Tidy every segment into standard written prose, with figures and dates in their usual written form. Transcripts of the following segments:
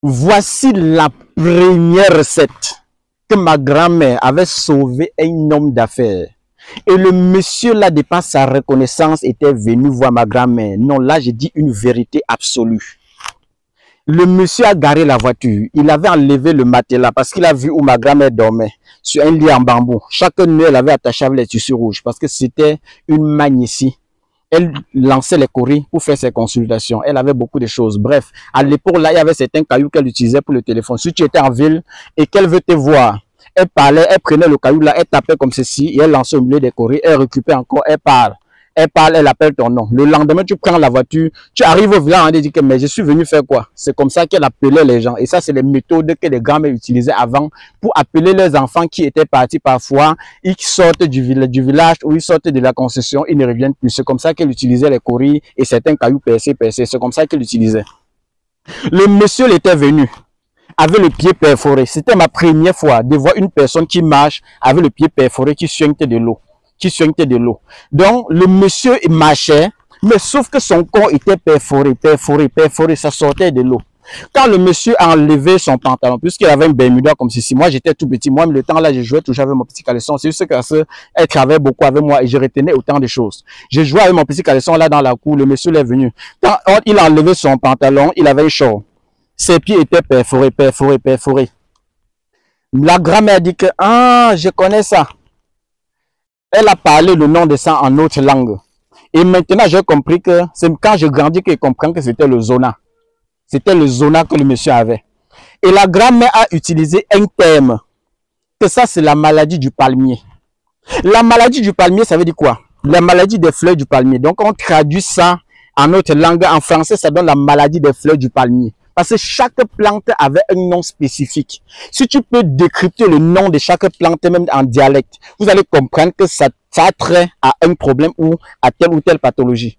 Voici la première recette que ma grand-mère avait sauvé un homme d'affaires. Et le monsieur là, de par sa reconnaissance, était venu voir ma grand-mère. Non, là, j'ai dit une vérité absolue. Le monsieur a garé la voiture. Il avait enlevé le matelas parce qu'il a vu où ma grand-mère dormait, sur un lit en bambou. Chaque nœud, elle avait attaché avec les tissus rouges parce que c'était une magne ici. Elle lançait les courriers pour faire ses consultations. Elle avait beaucoup de choses. Bref, à l'époque, là, il y avait certains cailloux qu'elle utilisait pour le téléphone. Si tu étais en ville et qu'elle veut te voir, elle parlait, elle prenait le caillou là, elle tapait comme ceci et elle lançait au milieu des courriers. Elle récupère encore, elle parle. Elle parle, elle appelle ton nom. Le lendemain, tu prends la voiture, tu arrives au village, on dit que mais je suis venu faire quoi? C'est comme ça qu'elle appelait les gens. Et ça, c'est les méthodes que les grands-mères utilisaient avant pour appeler leurs enfants qui étaient partis parfois. Ils sortent du village ou ils sortent de la concession, ils ne reviennent plus. C'est comme ça qu'elle utilisait les courriers et certains cailloux percés. C'est comme ça qu'elle utilisait. Le monsieur était venu avec le pied perforé. C'était ma première fois de voir une personne qui marche avec le pied perforé, qui suintait de l'eau. Donc, le monsieur marchait, mais sauf que son corps était perforé, ça sortait de l'eau. Quand le monsieur a enlevé son pantalon, puisqu'il avait un bermuda comme ceci, moi j'étais tout petit, moi le temps là je jouais toujours avec mon petit caleçon, c'est juste que elle travaillait beaucoup avec moi et je retenais autant de choses. Je jouais avec mon petit caleçon là dans la cour, le monsieur est venu. Quand il a enlevé son pantalon, il avait un short. Ses pieds étaient perforés. La grand-mère dit que, ah, je connais ça. Elle a parlé le nom de ça en autre langue. Et maintenant, j'ai compris que c'est quand je grandis que je comprends que c'était le zona. C'était le zona que le monsieur avait. Et la grand-mère a utilisé un terme. Que ça, c'est la maladie du palmier. La maladie du palmier, ça veut dire quoi? La maladie des fleurs du palmier. Donc, on traduit ça en autre langue. En français, ça donne la maladie des fleurs du palmier. Parce que chaque plante avait un nom spécifique. Si tu peux décrypter le nom de chaque plante, même en dialecte, vous allez comprendre que ça a trait à un problème ou à telle ou telle pathologie.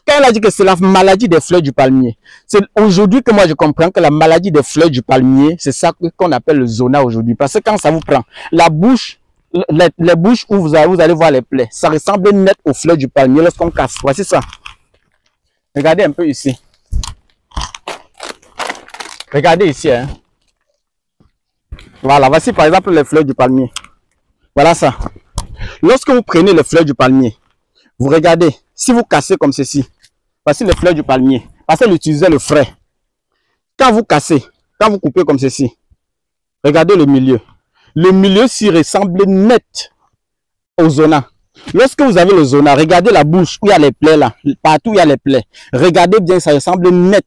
Quand elle a dit que c'est la maladie des fleurs du palmier, c'est aujourd'hui que moi je comprends que la maladie des fleurs du palmier, c'est ça qu'on appelle le zona aujourd'hui. Parce que quand ça vous prend, la bouche, les bouches où vous allez voir les plaies, ça ressemble net aux fleurs du palmier lorsqu'on casse. Voici ça. Regardez un peu ici. Regardez ici, hein. Voilà, voici par exemple les fleurs du palmier. Voilà ça. Lorsque vous prenez les fleurs du palmier, vous regardez, si vous cassez comme ceci, voici les fleurs du palmier, parce qu'elle utilisait le frais. Quand vous cassez, quand vous coupez comme ceci, regardez le milieu. Le milieu s'y ressemble net au zona. Lorsque vous avez le zona, regardez la bouche où il y a les plaies là, partout où il y a les plaies. Regardez bien, ça ressemble net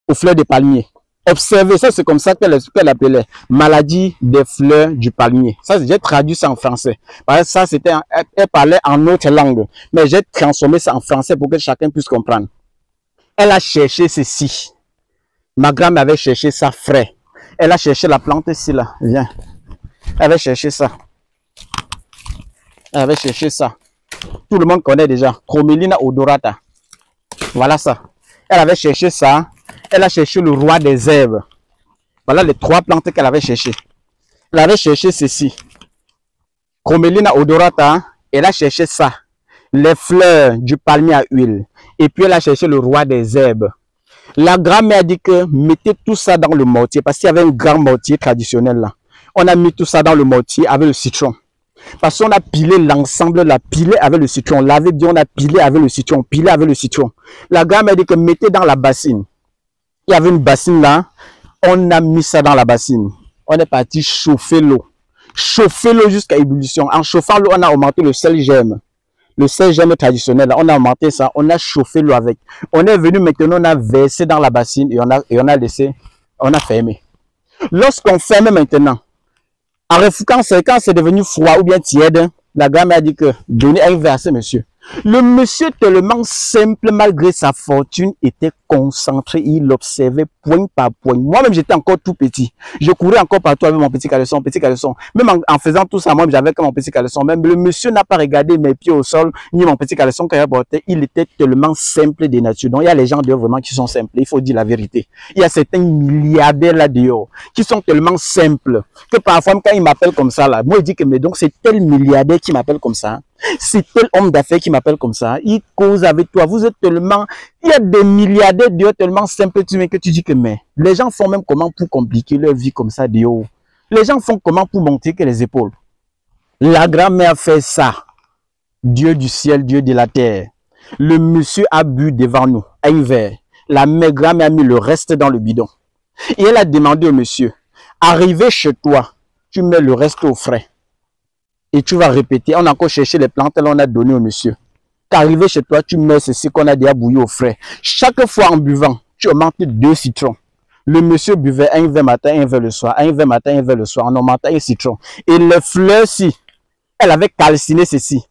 aux fleurs de palmier. Observez, ça c'est comme ça qu'elle appelait maladie des fleurs du palmier. Ça, j'ai traduit ça en français. Parce que ça, c'était, elle parlait en autre langue. Mais j'ai transformé ça en français pour que chacun puisse comprendre. Elle a cherché ceci. Ma grand-mère avait cherché ça frais. Elle a cherché la plante ici, là. Viens. Elle avait cherché ça. Elle avait cherché ça. Tout le monde connaît déjà. Chromelina odorata. Voilà ça. Elle avait cherché ça. Elle a cherché le roi des herbes. Voilà les trois plantes qu'elle avait cherchées. Elle avait cherché ceci. Chromelina odorata. Elle a cherché ça. Les fleurs du palmier à huile. Et puis elle a cherché le roi des herbes. La grand-mère dit que mettez tout ça dans le mortier. Parce qu'il y avait un grand mortier traditionnel là. On a mis tout ça dans le mortier avec le citron. Parce qu'on a pilé l'ensemble, la pilé avec le citron. On l'avait dit, on a pilé avec le citron. Pilé avec le citron. La grand-mère dit que mettez dans la bassine. Il y avait une bassine là, on a mis ça dans la bassine. On est parti chauffer l'eau. Chauffer l'eau jusqu'à ébullition. En chauffant l'eau, on a augmenté le sel gemme. Le sel gemme traditionnel, là, on a augmenté ça, on a chauffé l'eau avec. On est venu maintenant, on a versé dans la bassine et on a laissé, on a fermé. Lorsqu'on ferme maintenant, en refouquant, quand c'est devenu froid ou bien tiède, la grand-mère a dit que donnez un verre à ce monsieur. Le monsieur, tellement simple, malgré sa fortune, était concentré. Il observait point par point. Moi-même, j'étais encore tout petit. Je courais encore partout avec mon petit caleçon, Même en faisant tout ça, moi, j'avais que mon petit caleçon. Même le monsieur n'a pas regardé mes pieds au sol, ni mon petit caleçon qu'il portait. Il était tellement simple de nature. Donc, il y a les gens dehors vraiment qui sont simples. Il faut dire la vérité. Il y a certains milliardaires là dehors qui sont tellement simples que parfois, quand ils m'appellent comme ça, là, moi, je dis que, mais donc, c'est tel milliardaire qui m'appelle comme ça. C'est tel homme d'affaires qui m'appelle comme ça. Il cause avec toi. Vous êtes tellement... Il y a des milliardaires Dieu tellement simples que tu dis que mais... Les gens font même comment pour compliquer leur vie comme ça Dieu. Les gens font comment pour monter que les épaules. La grand-mère fait ça. Dieu du ciel, Dieu de la terre. Le monsieur a bu devant nous un verre. La mère grand-mère a mis le reste dans le bidon. Et elle a demandé au monsieur, arrivé chez toi, tu mets le reste au frais. Et tu vas répéter, on a encore cherché les plantes, là on a donné au monsieur. Qu'arrivé chez toi, tu mets ceci qu'on a déjà bouilli au frais. Chaque fois en buvant, tu augmentes 2 citrons. Le monsieur buvait un verre matin, un verre le soir, un verre matin, un verre le soir, en augmentant un citron. Et les fleurs-ci, elle avait calciné ceci.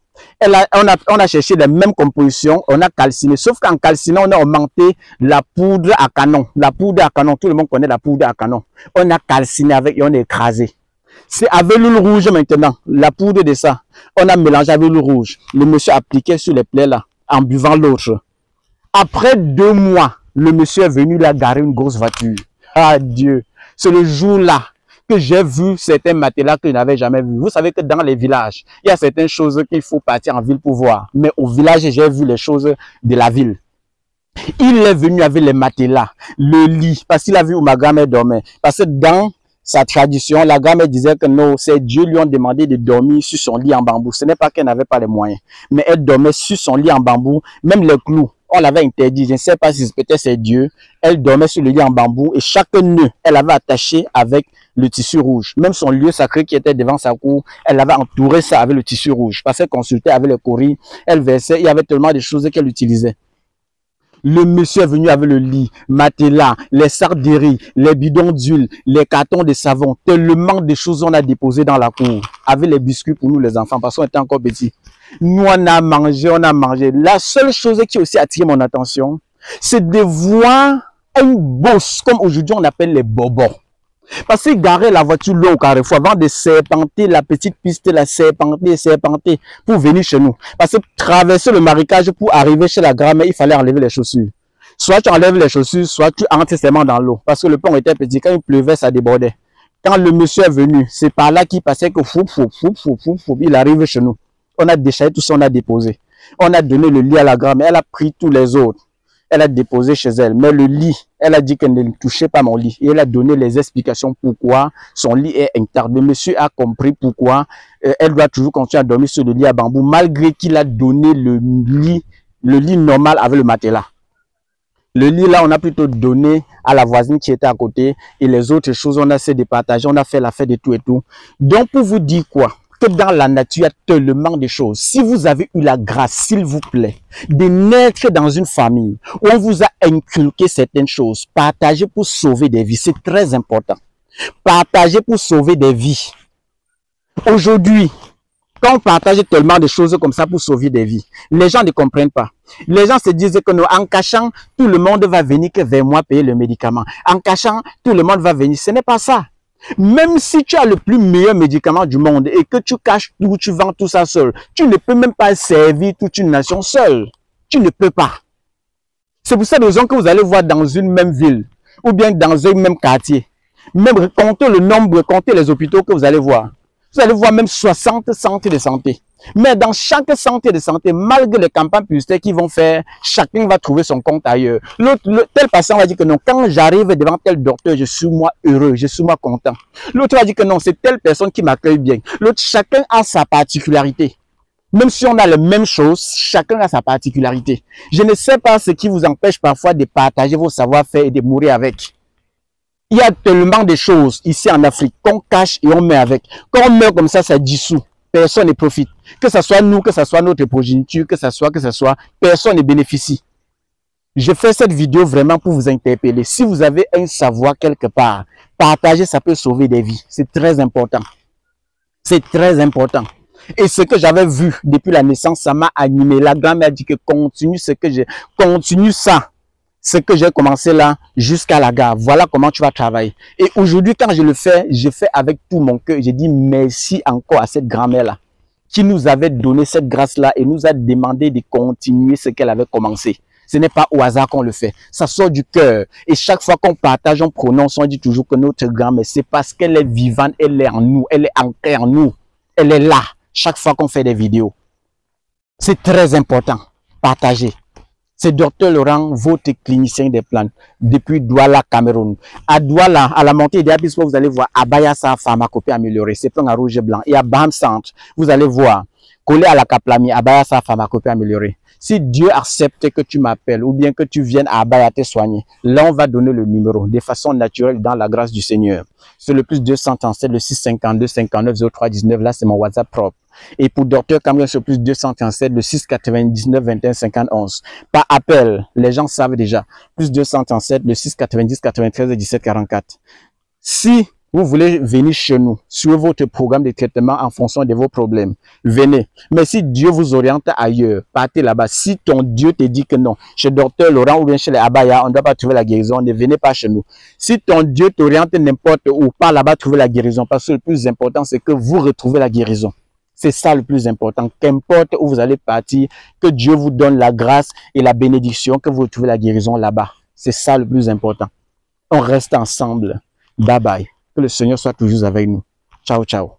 On a cherché les mêmes compositions, on a calciné. Sauf qu'en calcinant, on a augmenté la poudre à canon. La poudre à canon, tout le monde connaît la poudre à canon. On a calciné avec et on a écrasé. C'est avec l'huile rouge maintenant, la poudre de ça. On a mélangé avec l'huile rouge. Le monsieur appliquait sur les plaies là, en buvant l'autre. Après 2 mois, le monsieur est venu là garer une grosse voiture. Ah Dieu, c'est le jour là que j'ai vu certains matelas que je n'avais jamais vus. Vous savez que dans les villages, il y a certaines choses qu'il faut partir en ville pour voir. Mais au village, j'ai vu les choses de la ville. Il est venu avec les matelas, le lit, parce qu'il a vu où ma grand-mère dormait. Parce que dans sa tradition, la grand-mère disait que non, c'est Dieu lui ont demandé de dormir sur son lit en bambou. Ce n'est pas qu'elle n'avait pas les moyens, mais elle dormait sur son lit en bambou, même les clous. On l'avait interdit, je ne sais pas si peut-être c'est Dieu. Elle dormait sur le lit en bambou et chaque nœud, elle avait attaché avec le tissu rouge. Même son lieu sacré qui était devant sa cour, elle avait entouré ça avec le tissu rouge. Parce qu'elle consultait avec le courrier, elle versait, il y avait tellement de choses qu'elle utilisait. Le monsieur est venu avec le lit, matelas, les sacs de riz, les bidons d'huile, les cartons de savon, tellement de choses on a déposées dans la cour. Avec les biscuits pour nous les enfants, parce qu'on était encore petits. Nous on a mangé, on a mangé. La seule chose qui a aussi attiré mon attention, c'est de voir une bosse, comme aujourd'hui on appelle les bobos. Parce que garer la voiture là au carrefour avant de serpenter la petite piste, la serpenter pour venir chez nous. Parce que traverser le marécage pour arriver chez la grand-mère, il fallait enlever les chaussures. Soit tu enlèves les chaussures, soit tu entres seulement dans l'eau. Parce que le pont était petit, quand il pleuvait, ça débordait. Quand le monsieur est venu, c'est par là qu'il passait que il arrive chez nous. On a déchiré tout ça, on a déposé. On a donné le lit à la grand-mère, elle a pris tous les autres. Elle a déposé chez elle. Mais le lit, elle a dit qu'elle ne touchait pas mon lit. Et elle a donné les explications pourquoi son lit est intact. Le monsieur a compris pourquoi elle doit toujours continuer à dormir sur le lit à bambou, malgré qu'il a donné le lit normal avec le matelas. Le lit là, on a plutôt donné à la voisine qui était à côté. Et les autres choses, on a essayé de partager. On a fait la fête de tout et tout. Donc, pour vous dire quoi? Que dans la nature, il y a tellement de choses. Si vous avez eu la grâce, s'il vous plaît, de naître dans une famille où on vous a inculqué certaines choses, partagez pour sauver des vies. C'est très important. Partagez pour sauver des vies. Aujourd'hui, quand on partage tellement de choses comme ça pour sauver des vies, les gens ne comprennent pas. Les gens se disent que non, en cachant, tout le monde va venir que vers moi payer le médicament. En cachant, tout le monde va venir. Ce n'est pas ça. Même si tu as le plus meilleur médicament du monde et que tu caches tout, tu vends tout ça seul, tu ne peux même pas servir toute une nation seule. Tu ne peux pas. C'est pour cette raison que vous allez voir dans une même ville ou bien dans un même quartier. Même comptez le nombre, comptez les hôpitaux que vous allez voir. Vous allez voir même 60 centres de santé. Mais dans chaque centre de santé, malgré les campagnes publicitaires qu'ils vont faire, chacun va trouver son compte ailleurs. Tel patient va dire que non, quand j'arrive devant tel docteur, je suis moi heureux, je suis moi content. L'autre va dire que non, c'est telle personne qui m'accueille bien. L'autre, chacun a sa particularité. Même si on a les mêmes choses, chacun a sa particularité. Je ne sais pas ce qui vous empêche parfois de partager vos savoir-faire et de mourir avec. Il y a tellement de choses ici en Afrique qu'on cache et on met avec. Quand on meurt comme ça dissout. Personne ne profite. Que ce soit nous, que ce soit notre progéniture, que ce soit, personne ne bénéficie. Je fais cette vidéo vraiment pour vous interpeller. Si vous avez un savoir quelque part, partager, ça peut sauver des vies. C'est très important. C'est très important. Et ce que j'avais vu depuis la naissance, ça m'a animé. La grand-mère a dit que continue ce que j'ai commencé là jusqu'à la gare. Voilà comment tu vas travailler. Et aujourd'hui, quand je le fais, je fais avec tout mon cœur. Je dis merci encore à cette grand-mère-là qui nous avait donné cette grâce-là et nous a demandé de continuer ce qu'elle avait commencé. Ce n'est pas au hasard qu'on le fait. Ça sort du cœur. Et chaque fois qu'on partage, on prononce, on dit toujours que notre grand-mère, c'est parce qu'elle est vivante, elle est en nous, elle est ancrée en nous. Elle est là, chaque fois qu'on fait des vidéos. C'est très important. Partagez. C'est Dr Laurent, votre clinicien des plantes, depuis Douala, Cameroun. À Douala, à la montée des Abysses, vous allez voir Abayasa pharmacopée améliorée. C'est plein à rouge et blanc. Et à Baham Centre, vous allez voir, collé à la Kaplami, Abayasa pharmacopée améliorée. Si Dieu accepte que tu m'appelles ou bien que tu viennes à Abaya te soigner, là on va donner le numéro de façon naturelle dans la grâce du Seigneur. C'est le plus 237, le 652 59 03 19. Là, c'est mon WhatsApp propre. Et pour Dr Cameroun, c'est le plus 237, le 699 21 51. Par appel, les gens savent déjà. Plus 237, le 690 93 17 44. Si vous voulez venir chez nous, sur votre programme de traitement en fonction de vos problèmes, venez. Mais si Dieu vous oriente ailleurs, partez là-bas. Si ton Dieu te dit que non, chez Dr Laurent ou bien chez les Abaya, on ne doit pas trouver la guérison, ne venez pas chez nous. Si ton Dieu t'oriente n'importe où, pas là-bas trouver la guérison, parce que le plus important, c'est que vous retrouvez la guérison. C'est ça le plus important. Qu'importe où vous allez partir, que Dieu vous donne la grâce et la bénédiction, que vous retrouvez la guérison là-bas. C'est ça le plus important. On reste ensemble. Bye bye. Que le Seigneur soit toujours avec nous. Ciao, ciao.